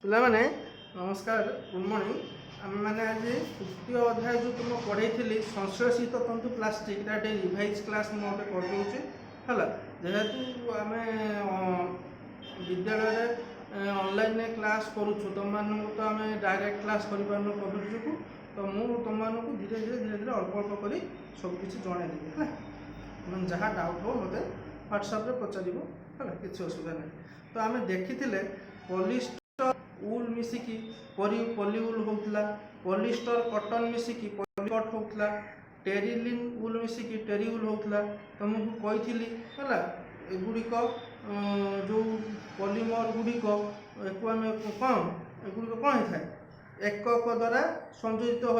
ପିଲାମାନେ ନମସ୍କାର, good morning. ଆମେ ମାନେ ଆଜି ତୃତୀୟ ଅଧ୍ୟାୟ ଯେଉଁ ତୁମ ପଢ଼େଇଥିଲି ସଂଶ୍ଳେଷିତ ତନ୍ତୁ ପ୍ଲାଷ୍ଟିକ୍ ଗୋଟେ ରିଭାଇଜ୍ କ୍ଲାସ୍ ମୁଁ ଗୋଟେ କରିଦେଉଛି ହେଲା। ଯେହେତୁ ଆମେ ବିଦ୍ୟାଳୟରେ ଅନଲାଇନ୍ରେ କ୍ଲାସ୍ କରୁଛୁ, ତୁମମାନଙ୍କୁ ତ ଆମେ ଡାଇରେକ୍ଟ କ୍ଲାସ୍ କରିପାରୁନୁ କୋଭିଡ଼ ଯୋଗୁଁ। ତ ମୁଁ ତୁମମାନଙ୍କୁ ଧୀରେ ଧୀରେ ଅଳ୍ପ ଅଳ୍ପ କରି ସବୁକିଛି ଜଣାଇଦେବି ହେଲା। ମାନେ ଯାହା ଡାଉଟ୍ ହେବ ମୋତେ ହ୍ୱାଟ୍ସଆପ୍ରେ ପଚାରିବ ହେଲା, କିଛି ଅସୁବିଧା ନାହିଁ। ତ ଆମେ ଦେଖିଥିଲେ ପଲିଷ୍ଟର ଉଲ୍ ମିଶିକି ପଲି ଉଲ୍ होता, पॉलिस्टर कॉटन मिसिकी पॉलीकट होता, टेरिलिन उल मिसिकी टेरी उल होता। तुमको कही है एगुड़िक जो पॉलीमर गुड़िक कौन एगुड़िक कौन होता है एकक द्वारा संयोजित हो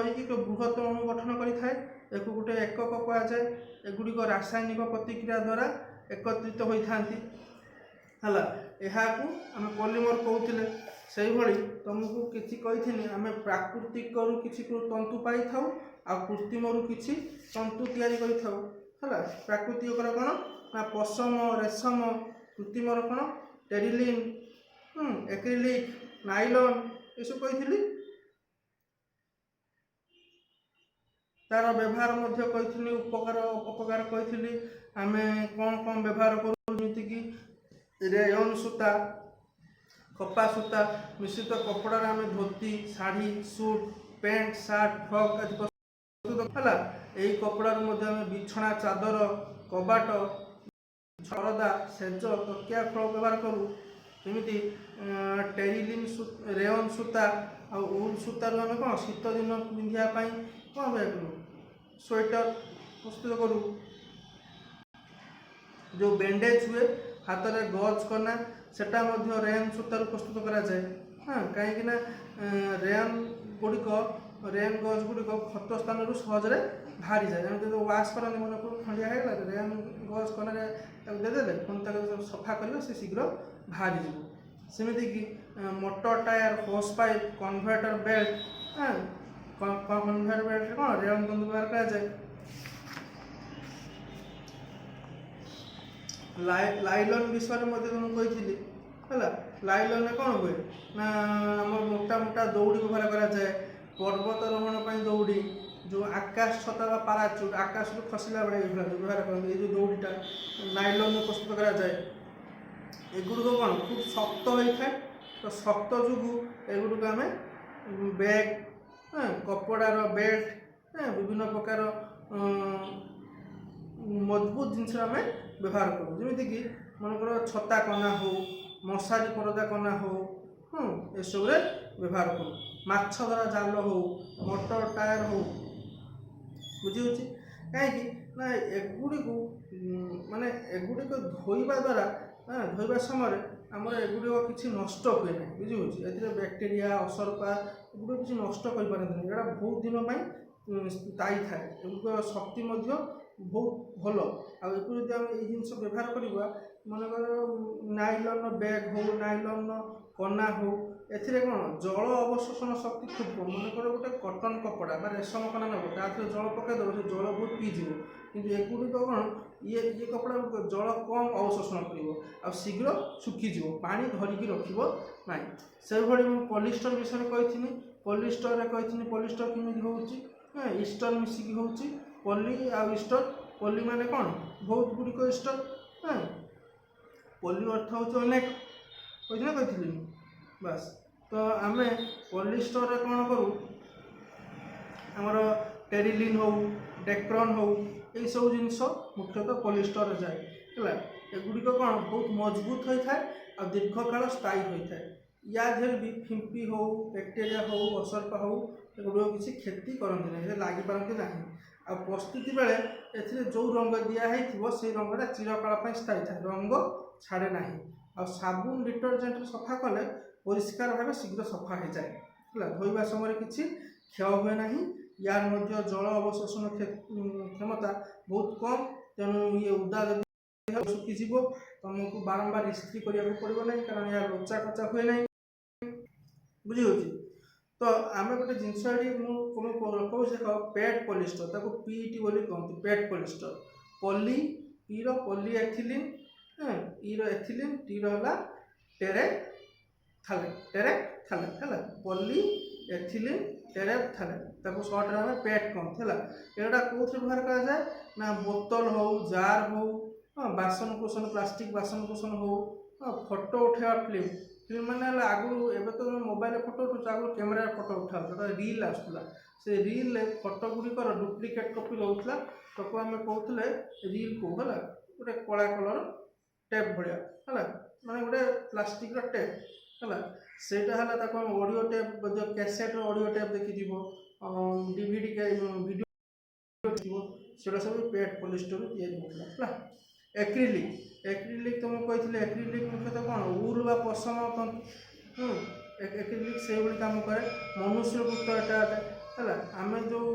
बृहत अणु गठन करें। एक गोटे एकक कहुए। एगुड़िक रासायनिक प्रतिक्रिया द्वारा एकत्रित होता है। यहाँ आम पॉलीमर कहते से भाई तुमको किसी कही आम प्राकृतिक किसी तंतु पाई था आ कृत्रिम किसी तंतु तैयारी है। प्राकृतिक कौन ना पशम रेशम, कृत्रिम कौन टेरिलिन, एक्रिलिक, नाइलॉन ये सब कही। तार व्यवहार कही उपकार अपकार कही आम कौन कौन व्यवहार करूँ रेयन सूता, कपा सूता मिश्रित कपड़ा आम dhoti, sari, suit, pant, shirt, frock आदि प्रस्तुत है। यही कपड़ा आम बिछना, चादर, कबाट, झरदा, सेज, तकिया फ्रॉक व्यवहार करूँ। जमी टेरिलिन रेयन सूता आ उल सूतार आम कौन शीत दिन पिंधापी कौन व्यवहार करूँ स्वेटर प्रस्तुत करूँ। जो बैंडेज हुए हाथ में गज करना सेटा रेयन सूतार प्रस्तुत करा जाए। हाँ, कहीं रेयन गुड़िक रेयन गज गुड़िक क्षत स्थान सहजरे बाहरी जाए। जमी जो वाश करते मन को खंडिया है रेयन गज कनारे देदेले पुणी सफा कर से शीघ्र बाहरी जीव। सेमती कि मोटर टायर, होस पाइप, कन्वर्टर बेल्ट। हाँ, कन्वर्टर बेल्ट कौन रेयन तंतु व्यवहार करा जाए। लाइलॉन विषय में तुमको कही है। लाइलॉन कौन हुए ना आम मोटा मोटा दौड़ी व्यवहार करा जाए। पर्वतारोहण दौड़ी जो आकाश छता पाराचुट आकाश खसला बेड़े व्यवहार करते जो दौड़ीटा नाइलॉन प्रस्तुत करा जाए। एगुड़िक कौन खूब शक्त होता है। तो शक्त जो एगुड़िक आम बैग, कपड़ार बेल्ट, विभिन्न प्रकार मजबूत जिनस आम व्यवहार करूँ। जमीक मनकर छता कना हो, मशारी परदा कना हो, ये सब व्यवहार करूँ। माछ धरा जाल हो, मोटर टायर हो, बुझी कहीं ना एगुड़िक माने एगुड़िक धोइबा द्वारा धोइबा समय आमर एगुड़िक किसी नष्ट हुए ना। बुझी ए बैक्टेरिया असरपा एगुड़िक किसी नष्ट कर पारती। यहाँ बहुत दिन स्थायी थाए। एगुड़िक शक्ति बहुत भल आदि आम ये जिन व्यवहार करवा मनकर नाइलॉन बैग हो, नाइलॉन कना हो, एथिरे कौन जल अवशोषण शक्ति खूब कम। मनकर गोटे कटन कपड़ा रेशम कना नब ताकि जल पकईदेव से जल बहुत पीजी। कि एगुड़िक कौन ये कपड़ा जल कम अवशोषण कर शीघ्र सुखीज पा धरिकी रखना ना। से भाई पॉलिस्टर विषय कही पॉलिस्टर कही पॉलिस्टर केमी हो ईस्टर मिसिकी हो पॉली आ ईस्टर। पॉली माने कौन बहुत गुड़िक ईस्टर। हाँ, पॉली अर्थ हूँ अनेक कही बस। तो आम पॉलिस्टर कौन करूँ आमर टेरिलिन हो, डेक्रन हो, यही सब जिनस मुख्यतः पॉलिस्टर जाए है। एगुड़िक कौन बहुत मजबूत होता है और दीर्घ काल स्थायी होता है। या देर भी फिंपी हो, बैक्टेरिया हो, असरपा हो एगुड़िक किसी क्षति करती ना, लगी पारती ना। आ प्रस्तुति बेले जो रंग दिखाई से रंगटा चिरकाल स्थायी था, रंग छाड़े ना। आ साबुन डिटर्जेंट सफा कले परिष्कार भाव शीघ्र सफा हो जाए है। धोइबा समय किसी क्षय हुए ना। यार जल अवशोषण क्षमता बहुत कम। तेणु ये उदा सुखीज तुमको बारंबार इस्त्री करने को पड़ो ना, कारण यार लोचा कचा हुए ना। बुझी। तो आम गोटे जिनस कहूँ देख पेट पॉलिस्टर ताको पीटी बोली कहते पेट पॉलिस्टर। पॉली पी रो पॉली एथिलीन, ई रो एथिलीन, टी रो टेरे ଟେରେଫ୍ଥାଲେଟ୍ ହେଲା, ପଲି ଏଥିଲିନ୍ ଟେରେଫ୍ଥାଲେଟ୍, ତାକୁ ସର୍ଟରେ ଆମେ ପେଟ୍ କହନ୍ତି ହେଲା। ଏଗୁଡ଼ା କେଉଁଥିରେ ବ୍ୟବହାର କରାଯାଏ ନା ବୋତଲ ହଉ, ଜାର୍ ହଉ, ବାସନକୁସନ ପ୍ଲାଷ୍ଟିକ ବାସନକୁସନ ହଉ, ଫଟୋ ଉଠେଇବା ଫିଲ୍ମ ମାନେ ହେଲା ଆଗରୁ, ଏବେ ତ ମୋବାଇଲରେ ଫଟୋ ଉଠୁଛୁ, ଆଗରୁ କ୍ୟାମେରାରେ ଫଟୋ ଉଠାଉଥିଲା, ରିଲ୍ ଆସୁଥିଲା। ସେ ରିଲ୍ରେ ଫଟୋ ଗୁଡ଼ିକର ଡୁପ୍ଲିକେଟ୍ କପି ରହୁଥିଲା, ତାକୁ ଆମେ କହୁଥିଲେ ରିଲ୍ କହୁ ହେଲା। ଗୋଟେ କଳା କଲର ଟେପ୍ ଭଳିଆ ହେଲା, ମାନେ ଗୋଟେ ପ୍ଲାଷ୍ଟିକର ଟେପ୍ ହେଲା। ସେଇଟା ହେଲା ତାକୁ ଆମେ ଅଡ଼ିଓ ଟେପ୍, କ୍ୟାସେଟ୍ର ଅଡ଼ିଓ ଟେପ୍ ଦେଖିଥିବ, DVD ଭିଡ଼ିଓ ଥିବ, ସେଗୁଡ଼ା ସବୁ ପେଟ୍ ପଲିଷ୍ଟରରୁ ତିଆରି ହେଉଥିଲା ହେଲା। ଏକ୍ରିଲିକ୍ ତ ମୁଁ କହିଥିଲି, ଏକ୍ରିଲିକ୍ ମୁଖ୍ୟତଃ କ'ଣ ଉଲ୍ ବା ପଶମ ତନ୍ତୁ, ଏକ୍ରିଲିକ୍ ସେଇଭଳି କାମ କରେ। ମନୁଷ୍ୟକୃତ ଏଟା ହେଲା। ଆମେ ଯେଉଁ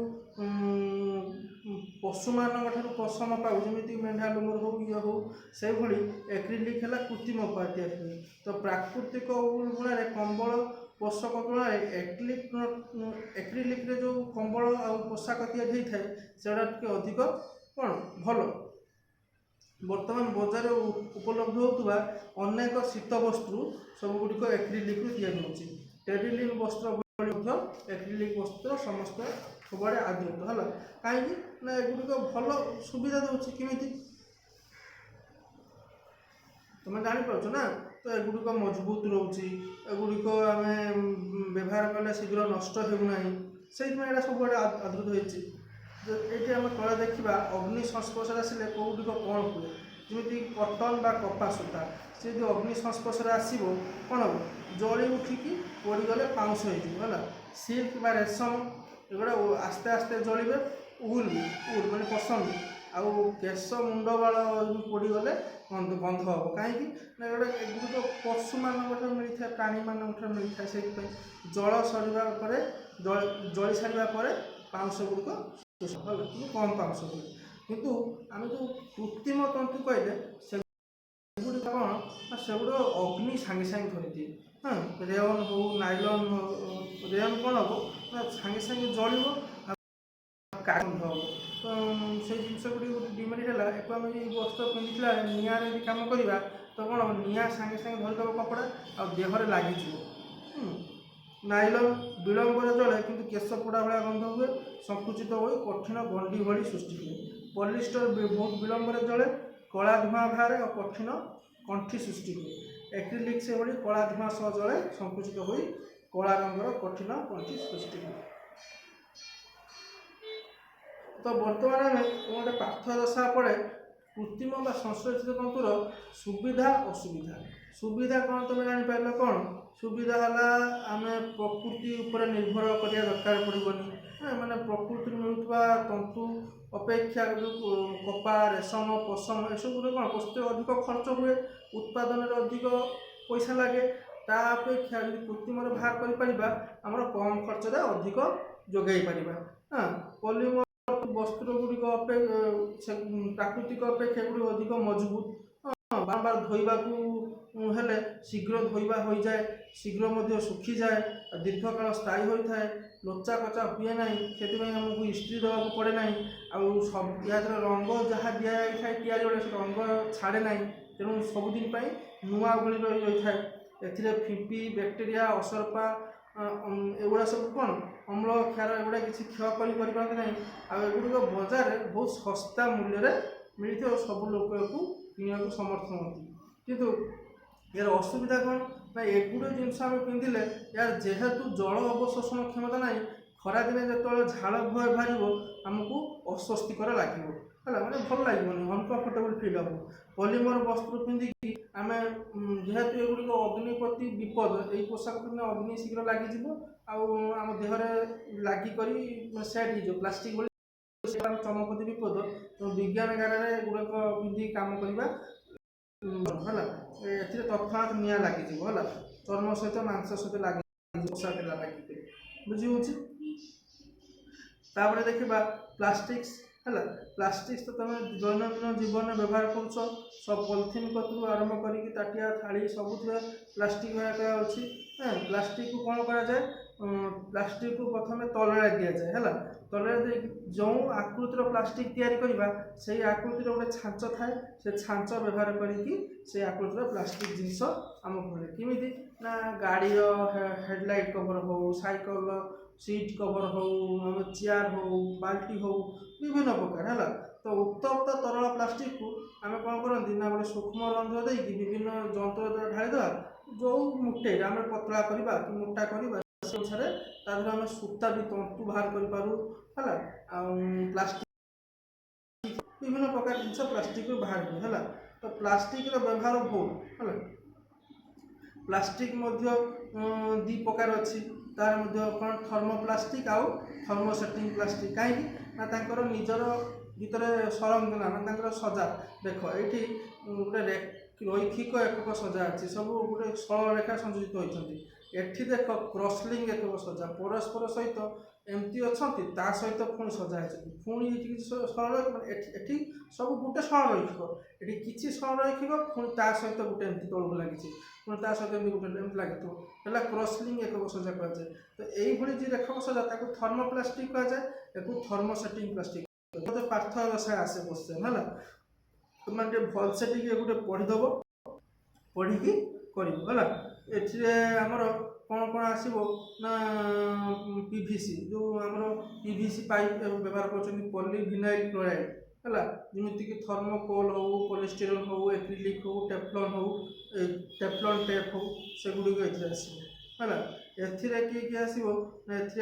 ପଶୁମାନଙ୍କ ଠାରୁ ପଶମ ପାଉ, ଯେମିତି ମେଣ୍ଢା ଲୁମର ହଉ ଇଏ ହଉ, ସେଇଭଳି ଏକ୍ରିଲିକ୍ ହେଲା କୃତ୍ରିମ ଉପାୟ ତିଆରି ହୁଏ। ତ ପ୍ରାକୃତିକ ଉଲ୍ ଗୁଣରେ କମ୍ବଳ ପୋଷକ ତୁଳନାରେ ଏକ୍ରିଲିକ୍ରେ ଯେଉଁ କମ୍ବଳ ଆଉ ପୋଷାକ ତିଆରି ହୋଇଥାଏ ସେଗୁଡ଼ା ଟିକେ ଅଧିକ କ'ଣ ଭଲ। ବର୍ତ୍ତମାନ ବଜାରରେ ଉପଲବ୍ଧ ହେଉଥିବା ଅନେକ ଶୀତ ବସ୍ତୁ ସବୁଗୁଡ଼ିକ ଏକ୍ରିଲିକ୍ରୁ ତିଆରି ହେଉଛି। ଟେରିଲିନ୍ ବସ୍ତ୍ର ଭଳି ମଧ୍ୟ ଏକ୍ରିଲିକ୍ ବସ୍ତ୍ର ସମସ୍ତ ସବୁଆଡ଼େ ଆଦୃତ ହେଲା। କାହିଁକି ନା ଏଗୁଡ଼ିକ ଭଲ ସୁବିଧା ଦେଉଛି। କେମିତି ତୁମେ ଜାଣିପାରୁଛ ନା, ତ ଏଗୁଡ଼ିକ ମଜବୁତ ରହୁଛି, ଏଗୁଡ଼ିକ ଆମେ ବ୍ୟବହାର କଲେ ଶୀଘ୍ର ନଷ୍ଟ ହେଉନାହିଁ, ସେଇଥିପାଇଁ ଏଇଟା ସବୁଆଡ଼େ ଆଦୃତ ହୋଇଛି। ଏଇଠି ଆମେ ତଳେ ଦେଖିବା ଅଗ୍ନି ସଂସ୍ପର୍ଶରେ ଆସିଲେ କେଉଁଗୁଡ଼ିକ କ'ଣ ହୁଏ। ଯେମିତି କଟନ୍ ବା କପା ସୂତା, ସେ ଯଦି ଅଗ୍ନି ସଂସ୍ପର୍ଶରେ ଆସିବ କ'ଣ ହେବ, ଜଳି ଉଠିକି ପୋଡ଼ିଗଲେ ପାଉଁଶ ହେଇଯିବ ହେଲା। ସିଲ୍କ ବା ରେଶମ ଏଗୁଡ଼ା ଆସ୍ତେ ଆସ୍ତେ ଜଳିବେ। ଉଲ୍ ମାନେ ପସନ୍ଦ, ଆଉ କେଶ ମୁଣ୍ଡ ବାଳ ପୋଡ଼ିଗଲେ ଗନ୍ଧ ହେବ। କାହିଁକି ନା ଏଗୁଡ଼ିକ ପଶୁମାନଙ୍କ ଠାରୁ ମିଳିଥାଏ, ପ୍ରାଣୀମାନଙ୍କ ଠାରୁ ମିଳିଥାଏ। ସେଇଥିପାଇଁ ଜଳି ସାରିବା ପରେ ପାଉଁଶ ଗୁଡ଼ିକ ହେଲା, କିନ୍ତୁ କମ୍ ପାଉଁଶ ହୁଏ। କିନ୍ତୁ ଆମେ ଯେଉଁ କୃତ୍ରିମ ତନ୍ତୁ କହିଲେ ସେଗୁଡ଼ିକ କ'ଣ ନା ସେଗୁଡ଼ିକ ଅଗ୍ନି ସାଙ୍ଗେ ସାଙ୍ଗେ ଧରିଦିଏ। ରେୟନ୍ ହଉ, ନାଇଲନ୍ ରେୟନ୍ କ'ଣ ହେବ ନା ସାଙ୍ଗେ ସାଙ୍ଗେ ଜଳିବ, ଗନ୍ଧ ହେବ। ତ ସେଇ ଜିନିଷ ଗୁଡ଼ିକ ଡିମେରିଟ୍ ହେଲା। ଏକୁ ଆମେ ଏଇ ବସ୍ତ୍ର ପିନ୍ଧିଥିଲା ନିଆଁରେ ଯଦି କାମ କରିବା ତ କ'ଣ ନିଆଁ ସାଙ୍ଗେ ସାଙ୍ଗେ ଧରିଦେବ କପଡ଼ା, ଆଉ ଦେହରେ ଲାଗିଯିବ। ନାଇଲନ୍ ବିଳମ୍ବରେ ଜଳେ, କିନ୍ତୁ କେଶ ପୋଡ଼ା ଭଳିଆ ଗନ୍ଧ ହୁଏ, ସଂକୁଚିତ ହୋଇ କଠିନ ଗଣ୍ଡି ଭଳି ସୃଷ୍ଟି ହୁଏ। ପଲିଷ୍ଟର ବହୁତ ବିଳମ୍ବରେ ଜଳେ, କଳା ଧୂଆଁ ବାହାରେ ଆଉ କଠିନ କଣ୍ଠି ସୃଷ୍ଟି ହୁଏ। ଏକ୍ରିଲିକ୍ ସେଭଳି କଳା ଧୂଆଁ ସହ ଜଳେ, ସଂକୁଚିତ ହୋଇ କଳା ରଙ୍ଗର କଠିନ କଣ୍ଠି ସୃଷ୍ଟି ହୁଏ। ତ ବର୍ତ୍ତମାନ ଆମେ ଗୋଟେ ପାର୍ଥକ୍ୟ ଦର୍ଶାଇବା ପଡ଼େ କୃତ୍ରିମ ବା ସଂଶ୍ଳେଷିତ ତନ୍ତୁର ସୁବିଧା ଅସୁବିଧା। ସୁବିଧା କ'ଣ ତୁମେ ଜାଣିପାରିଲ? କ'ଣ ସୁବିଧା ହେଲା, ଆମେ ପ୍ରକୃତି ଉପରେ ନିର୍ଭର କରିବା ଦରକାର ପଡ଼ିବନି। ମାନେ ପ୍ରକୃତିରୁ ମିଳୁଥିବା ତନ୍ତୁ ଅପେକ୍ଷା ଯେଉଁ କପା, ରେଶମ, ପଶମ ଏସବୁରେ କ'ଣ ବସ୍ତୁରେ ଅଧିକ ଖର୍ଚ୍ଚ ହୁଏ, ଉତ୍ପାଦନରେ ଅଧିକ ପଇସା ଲାଗେ। ତା ଅପେକ୍ଷା ଯଦି କୃତ୍ରିମରେ ବାହାର କରିପାରିବା, ଆମର କମ୍ ଖର୍ଚ୍ଚରେ ଅଧିକ ଯୋଗାଇ ପାରିବା। ପଲିମର ବସ୍ତ୍ର ଗୁଡ଼ିକ ପ୍ରାକୃତିକ ଅପେକ୍ଷା ଏଗୁଡ଼ିକ ଅଧିକ ମଜବୁତ। ବାରମ୍ବାର ଧୋଇବାକୁ ହେଲେ ଶୀଘ୍ର ଧୋଇବା ହୋଇଯାଏ, ଶୀଘ୍ର ମଧ୍ୟ ଶୁଖିଯାଏ, ଦୀର୍ଘକାଳ ସ୍ଥାୟୀ ହୋଇଥାଏ, ଲୋଚା କଚା ହୁଏ ନାହିଁ, ସେଥିପାଇଁ ଆମକୁ ଇସ୍ତ୍ରୀ ଦେବାକୁ ପଡ଼େ ନାହିଁ। ଆଉ ଏହାଦ୍ୱାରା ରଙ୍ଗ ଯାହା ଦିଆଯାଇଥାଏ ତିଆରି ବେଳେ ସେ ରଙ୍ଗ ଛାଡ଼େ ନାହିଁ, ତେଣୁ ସବୁଦିନ ପାଇଁ ନୂଆ ଭଳି ରହିଥାଏ। ଏଥିରେ ଫିମ୍ପି, ବ୍ୟାକ୍ଟେରିଆ, ଅସରପା ଏଗୁଡ଼ା ସବୁ କ'ଣ ଅମ୍ଳ, କ୍ଷାର ଏଗୁଡ଼ା କିଛି କ୍ଷୟ କରିପାରନ୍ତି ନାହିଁ। ଆଉ ଏଗୁଡ଼ିକ ବଜାରରେ ବହୁତ ଶସ୍ତା ମୂଲ୍ୟରେ ମିଳିଥାଏ, ସବୁ ଲୋକ ଏହାକୁ କିଣିବାକୁ ସମର୍ଥ ହୁଅନ୍ତି। କିନ୍ତୁ ଏହାର ଅସୁବିଧା କ'ଣ ନା ଏଗୁଡ଼ିକ ଜିନିଷ ଆମେ ପିନ୍ଧିଲେ ଏହାର ଯେହେତୁ ଜଳ ଅବଶୋଷଣ କ୍ଷମତା ନାହିଁ, ଖରାଦିନେ ଯେତେବେଳେ ଝାଳ ଭୟ ବାହାରିବ ଆମକୁ ଅସ୍ୱସ୍ତିକର ଲାଗିବ ହେଲା, ମାନେ ଭଲ ଲାଗିବନି, ଅନକମ୍ଫର୍ଟେବଲ୍ ଫିଲ୍ ହେବ। ପଲିମର ବସ୍ତ୍ର ପିନ୍ଧିକି ଆମେ ଯେହେତୁ ଏଗୁଡ଼ିକ ଅଗ୍ନି ପ୍ରତି ବିପଦ, ଏଇ ପୋଷାକ ପିନ୍ଧିଲେ ଅଗ୍ନି ଶୀଘ୍ର ଲାଗିଯିବ, ଆଉ ଆମ ଦେହରେ ଲାଗିକରି ସେଟ୍ ହେଇଯିବ ପ୍ଲାଷ୍ଟିକ ଭଳି, ଚମକତି ବିପଦ। ତେଣୁ ବିଜ୍ଞାନଗାରରେ ଏଗୁଡ଼ାକ ପିନ୍ଧିକି କାମ କରିବା ହେଲା। ଏଥିରେ ତତ୍କ୍ଷଣାତ୍ ନିଆଁ ଲାଗିଯିବ ହେଲା, ଚର୍ମ ସହିତ ମାଂସ ସହିତ ଲାଗିଯିବ, ପୋଷାକ ଲାଗିଯିବ, ବୁଝି ହେଉଛି। ତାପରେ ଦେଖିବା ପ୍ଲାଷ୍ଟିକ୍ସ ହେଲା। ପ୍ଲାଷ୍ଟିକ୍ସ ତ ତୁମେ ଦୈନନ୍ଦିନ ଜୀବନରେ ବ୍ୟବହାର କରୁଛ, ସବୁ ପଲିଥିନ୍ କତରୁ ଆରମ୍ଭ କରିକି ତାଟିଆ, ଥାଳି ସବୁଥିରେ ପ୍ଲାଷ୍ଟିକ ବ୍ୟବହାର କରାଯାଉଛି। ପ୍ଲାଷ୍ଟିକକୁ କ'ଣ କରାଯାଏ प्लास्टिक को प्रथम तले दि जाए है तले जो आकृतिर प्लास्टिक तैयारी करवा से आकृतिर गोटे छांच थाए से छांच व्यवहार करके आकृतिर प्लास्टिक जिनस आमको मिले किमिति ना गाड़ी हेडलाइट कवर हो साइकल सीट कवर हो चेयर हो बाल्टी हो विभिन्न प्रकार है तो उत्तप्त तरल प्लास्टिक को आम कौन करती ना गोटे सूक्ष्म रंध्र देकी विभिन्न जंत्र द्वारा ढालीदा जो मुटे आम पतला करवा कि मोटा करवा से अनुसार तादेह आम सूता भी तंतु बाहर कर प्लास्टिक विभिन्न प्रकार जिन प्लास्टिक बाहर हुए है तो प्लास्टिक व्यवहार बहुत है प्लास्टिक दी प्रकार अच्छी तार कौन थर्मोप्लास्टिक आउ थर्मोसेटिंग प्लास्टिक कहीं निजर भितर संरचना सजा देख ये गोटे रैखिक एकक सजा अच्छी सब गोटे सरल रेखा संयोजित होती एठी देख क्रॉसलिंग एक सजा परस्पर सहित एमती अच्छा सहित पुणी सजा पुणी सरल एठी सब गोटे सरल रैखिक ये किसी सरल रैखिक पुणी सहित गोटे एमती तौक लगी पुणी सहित गोटे एमती लगे है क्रॉसलिंग एक सजा कहुए तो यही जी रेखक सजा थर्मोप्लास्टिक कहुए एक थर्मोसेटिंग प्लास्टिक पार्थक्य दशा आसे क्वेश्चन है तुमने भलसे गोटे पढ़ीदेव पढ़ी कर आमर कौन कौन आसो ना पीवीसी जो आमर पीवीसी पाइप व्यवहार कर पॉलीविनाइल क्लोराइड है जमीक थर्मोकोल हो पॉलीस्टायरन हो एक्रिलिक हो टेफ्लॉन टेप हो सेगुड़िक ये आसो है किए आसो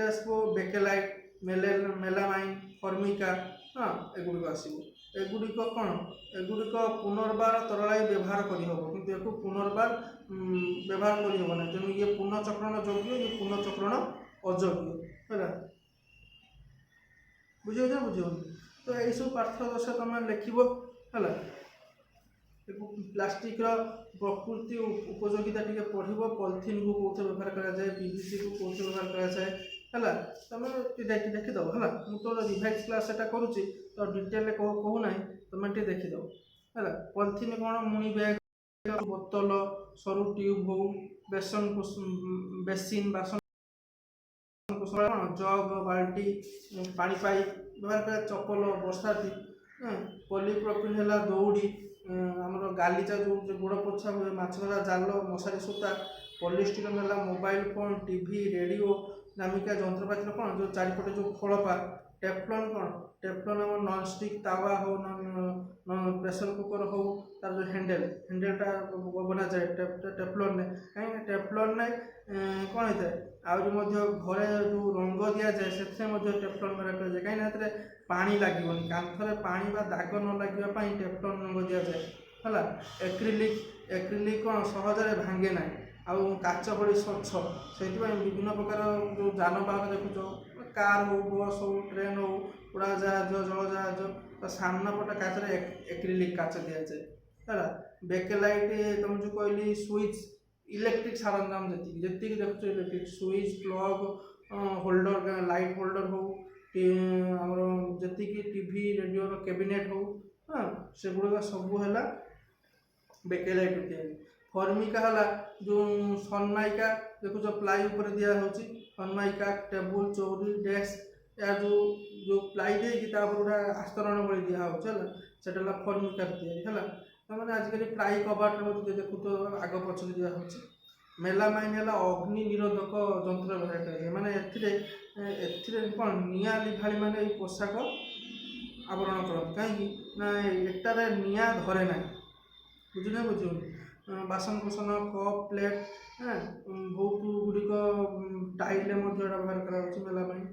आसो बेकेलाइट मेलामाइन फर्मिका हाँ एगुड़िक आसो एगुड़िक कौन एगुड़िक पुनर्बार तरलाई व्यवहार करहब कि पुनर्बार व्यवहार करहब ना तेणु ये पुनःचक्रण योग्य ये पुनःचक्रण अयोग्य है बुझे बुझे तो यही सब पार्थक्य दशा तुम लिख है प्लास्टिक प्रकृति उपयोगिता टी पढ़ पॉलिथीन को कौन व्यवहार कराए पीवीसी को कौन व्यवहार कराए है तुम देखीदव है मुझे तो रिवाइज क्लास से करुच्ची तो डिटेल कहूना तुम देखीदव है पॉलिथीन कौन मुणी बैग बोतल सरु ट्यूब हो बेसन बेसिन बासन जग बाल्टी पानी पाइप व्यवहार कर चपल बसाती पॉलीप्रोपिन है दौड़ी आमर गालीचा जो गोड़ पोछा हुए माछ धरा जाल मशारी सूता पॉलीस्टायरन है मोबाइल फोन टीवी रेडियो नामिका जंत्रपाति कौन जो चारिपटे जो खोलपा टेफ्लॉन कौन टेफ्लॉन आम नॉन स्टिक तावा हो प्रेसर कुकर हो तार जो हैंडेलटा बना जाए टेफ्लॉन कहीं टेफ्लॉन कौन होता है आउरी घरे जो रंग दि जाए से टेफ्लॉन व्यवहार कराए कहीं पानी लगे कांथरे पानी बा दाग न लगे टेफ्लॉन रंग दि जाए है एक्रिलिक कौन सहजरे भांगे ना आउ काच बड़ी स्वच्छ से विभिन्न प्रकार जो जानबाहन देखुच कार हो बस हो ट्रेन हो उड़ा जहाज जल जहाज तो सामना पट काचर एक्रिलिक काच दि जाए है बेकेलाइट तुम जो कहली स्विच इलेक्ट्रिक सरंजाम जी देखुच electric switch plug holder light holder हो आमर जी टीवी रेडियो कैबिनेट हो हाँ से गुड़िक सबू है बेकेलाइट तैयारी फर्मिका है जो सनमाइका देखुच प्लाई उपर दिया सनमाइका टेबुल चौरी डेस्क या जो प्लाई देता गोटे आस्तरण भली दिखाई से फर्मिका तैयारी है मैंने आजिकल प्राय कबाट देखु तो आग पछक दिया मेलामाइन है अग्नि निरोधक जंत्र व्यवहार कराए माने कौन निआ लिभाड़ी मैंने पोशाक आवरण करते कहीं ना एटार निआ धरे ना बुझे बुझे बासन कुसन कप प्लेट हाँ बहुत गुड़िक टाइल व्यवहार कर मेलामाइन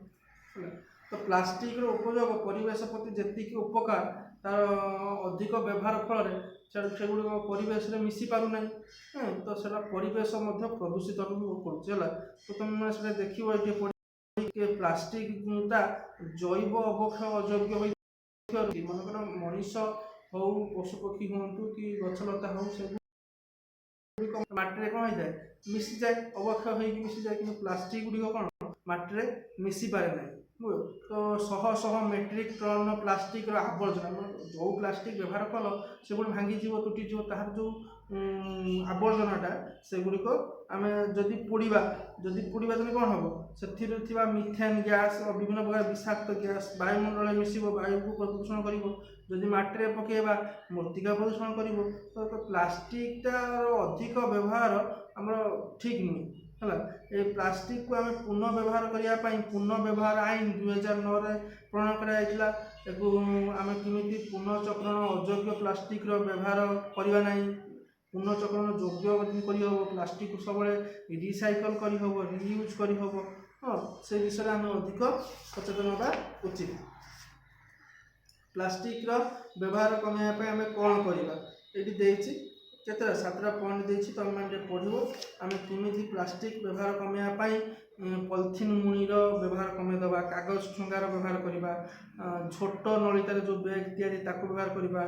तो प्लास्टिक उपयोग परिवेश प्रति जी उपकार तार अधिक व्यवहार फल सेगुड़िक परिवेश मिसी पारना तो सेटा परिवेश प्रदूषित कर तो तुम से देख प्लास्टिकटा जैव अवक्षय अयोग्य मनकर मनीष हो पशुपक्षी हूँ कि गछलता हो से माटी कौन होता है मिसी जाए अवक्षय हो मिसी जाए कि प्लास्टिक गुड़िक कौन माटी मिसी पारे ना ତ ଶହ ଶହ ମେଟ୍ରିକ୍ ଟନ୍ ପ୍ଲାଷ୍ଟିକ୍ର ଆବର୍ଜନା, ଯେଉଁ ପ୍ଲାଷ୍ଟିକ୍ ବ୍ୟବହାର କଲ ସେଗୁଡ଼ି ଭାଙ୍ଗିଯିବ ତୁଟିଯିବ, ତାହାର ଯେଉଁ ଆବର୍ଜନାଟା ସେଗୁଡ଼ିକ ଆମେ ଯଦି ପୋଡ଼ିବା ତେବେ କ'ଣ ହେବ, ସେଥିରେ ଥିବା ମିଥେନ୍ ଗ୍ୟାସ୍ ବିଭିନ୍ନ ପ୍ରକାର ବିଷାକ୍ତ ଗ୍ୟାସ୍ ବାୟୁମଣ୍ଡଳରେ ମିଶିବ, ବାୟୁକୁ ପ୍ରଦୂଷଣ କରିବ। ଯଦି ମାଟିରେ ପକାଇବା ମୃତ୍ତିକା ପ୍ରଦୂଷଣ କରିବ। ତ ପ୍ଲାଷ୍ଟିକ୍ଟାର ଅଧିକ ବ୍ୟବହାର ଆମର ଠିକ୍ ନୁହେଁ ହେଲା। ଏ ପ୍ଲାଷ୍ଟିକ୍କୁ ଆମେ ପୁନଃ ବ୍ୟବହାର କରିବା ପାଇଁ ପୁନଃବ୍ୟବହାର ଆଇନ 2009ରେ ପ୍ରଣୟନ କରାଯାଇଥିଲା। ତାକୁ ଆମେ କେମିତି ପୁନଃଚକ୍ରଣ ଅଯୋଗ୍ୟ ପ୍ଲାଷ୍ଟିକ୍ର ବ୍ୟବହାର କରିବା ନାହିଁ, ପୁନଃଚକ୍ରଣ ଯୋଗ୍ୟ କରିହେବ, ପ୍ଲାଷ୍ଟିକ୍କୁ ସବୁବେଳେ ରିସାଇକଲ୍ କରିହେବ, ରିୟୁଜ୍ କରିହେବ, ହଁ ସେ ବିଷୟରେ ଆମେ ଅଧିକ ସଚେତନ ହେବା ଉଚିତ। ପ୍ଲାଷ୍ଟିକ୍ର ବ୍ୟବହାର କମାଇବା ପାଇଁ ଆମେ କ'ଣ କରିବା, ଏଠି ଦେଇଛି କେତେଟା 7ଟା ପଏଣ୍ଟ ଦେଇଛି, ତୁମେମାନେ ଟିକେ ପଢ଼ିବ। ଆମେ କେମିତି ପ୍ଲାଷ୍ଟିକ୍ ବ୍ୟବହାର କମାଇବା ପାଇଁ ପଲିଥିନ୍ ମୁଣିର ବ୍ୟବହାର କମାଇ ଦେବା, କାଗଜ ଠୁଙ୍ଗାର ବ୍ୟବହାର କରିବା, ଝୋଟ ନଳିତାରେ ଯେଉଁ ବ୍ୟାଗ୍ ତିଆରି ତାକୁ ବ୍ୟବହାର କରିବା,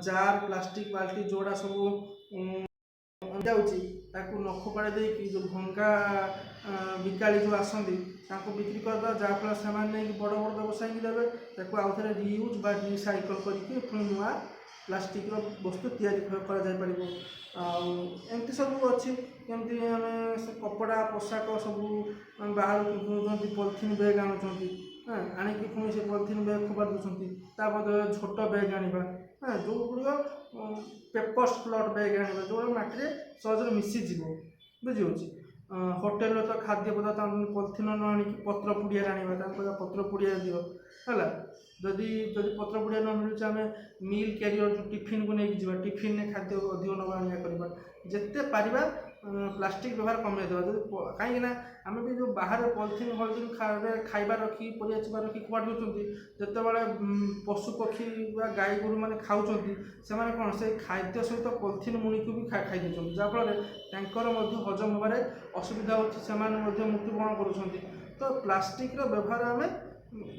ଜାର୍ ପ୍ଲାଷ୍ଟିକ୍ ବାଲ୍ଟି ଯେଉଁଗୁଡ଼ା ସବୁ ଯାଉଛି ତାକୁ ନଖ ପାଡ଼ି ଦେଇକି ଯେଉଁ ଭଙ୍ଗା ବିକାଳି ଯେଉଁ ଆସନ୍ତି ତାଙ୍କୁ ବିକ୍ରି କରିଦେବା, ଯାହାଫଳରେ ସେମାନେ ନେଇକି ବଡ଼ ବଡ଼ ବ୍ୟବସାୟୀକି ଦେବେ, ତାକୁ ଆଉଥରେ ରିୟୁଜ୍ ବା ରିସାଇକଲ୍ କରିକି ପୁଣି ନୂଆ ପ୍ଲାଷ୍ଟିକ୍ର ବସ୍ତୁ ତିଆରି କରାଯାଇପାରିବ। ଆଉ ଏମିତି ସବୁ ଅଛି, କେମିତି ଆମେ ସେ କପଡ଼ା ପୋଷାକ ସବୁ ବାହାରକୁ କିଣୁଛନ୍ତି, ପଲିଥିନ୍ ବ୍ୟାଗ୍ ଆଣୁଛନ୍ତି, ଆଣିକି ପୁଣି ସେ ପଲିଥିନ୍ ବ୍ୟାଗ୍ ଫୋପାଡ଼ି ଦେଉଛନ୍ତି। ତା ବଦଳରେ ଝୋଟ ବ୍ୟାଗ୍ ଆଣିବା, ଯେଉଁଗୁଡ଼ିକ ପେପର୍ ସ୍ଲଟ୍ ବ୍ୟାଗ୍ ଆଣିବା, ଯେଉଁଗୁଡ଼ା ମାଟିରେ ସହଜରେ ମିଶିଯିବ, ବୁଝିହେଉଛି। ହୋଟେଲରେ ତ ଖାଦ୍ୟ ପଦାର୍ଥ ଆଣୁଛନ୍ତି, ପଲିଥିନ୍ ନ ଆଣିକି ପତ୍ର ପୁଡ଼ିଆରେ ଆଣିବା, ତାଙ୍କୁ ପତ୍ର ପୁଡ଼ିଆରେ ଦିଅ ହେଲା। ଯଦି ପତ୍ର ପୁଡ଼ିଆ ନ ମିଳୁଛି ଆମେ ମିଲ୍ କ୍ୟାରିୟର ଯେଉଁ ଟିଫିନ୍କୁ ନେଇକି ଯିବା, ଟିଫିନ୍ରେ ଖାଦ୍ୟ ଅଧିକ ନେବା ଆଣିବା କରିବା। ଯେତେ ପାରିବା ପ୍ଲାଷ୍ଟିକ୍ ବ୍ୟବହାର କମାଇ ଦେବା। ଯଦି କାହିଁକିନା ଆମେ ବି ଯେଉଁ ବାହାରେ ପଲିଥିନ୍ ଖାଇବା ରଖି ପରିବା ଚୋପା ରଖି ଫୋପାଡ଼ି ଦେଉଛନ୍ତି, ଯେତେବେଳେ ପଶୁ ପକ୍ଷୀ ବା ଗାଈ ଗୋରୁମାନେ ଖାଉଛନ୍ତି ସେମାନେ କ'ଣ ସେଇ ଖାଦ୍ୟ ସହିତ ପଲିଥିନ୍ ମୁଣିକୁ ବି ଖାଇ ଦେଉଛନ୍ତି, ଯାହାଫଳରେ ତାଙ୍କର ମଧ୍ୟ ହଜମ ହେବାରେ ଅସୁବିଧା ହେଉଛି, ସେମାନେ ମଧ୍ୟ ମୃତ୍ୟୁବରଣ କରୁଛନ୍ତି। ତ ପ୍ଲାଷ୍ଟିକ୍ର ବ୍ୟବହାର ଆମେ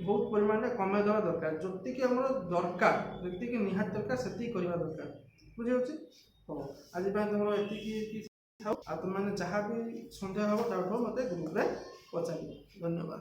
ବହୁତ ପରିମାଣରେ କମାଇ ଦେବା ଦରକାର। ଯେତିକି ଆମର ଦରକାର, ଯେତିକି ନିହାତି ଦରକାର ସେତିକି କରିବା ଦରକାର, ବୁଝିହେଉଛି। ହଉ, ଆଜି ପାଇଁ ତୁମର ଏତିକି ଥାଉ। ଆଉ ତୁମମାନେ ଯାହା ବି ସନ୍ଦେହ ହେବ ତାଠୁ ମୋତେ ଗ୍ରୁପ୍ରେ ପଚାରିବ। ଧନ୍ୟବାଦ।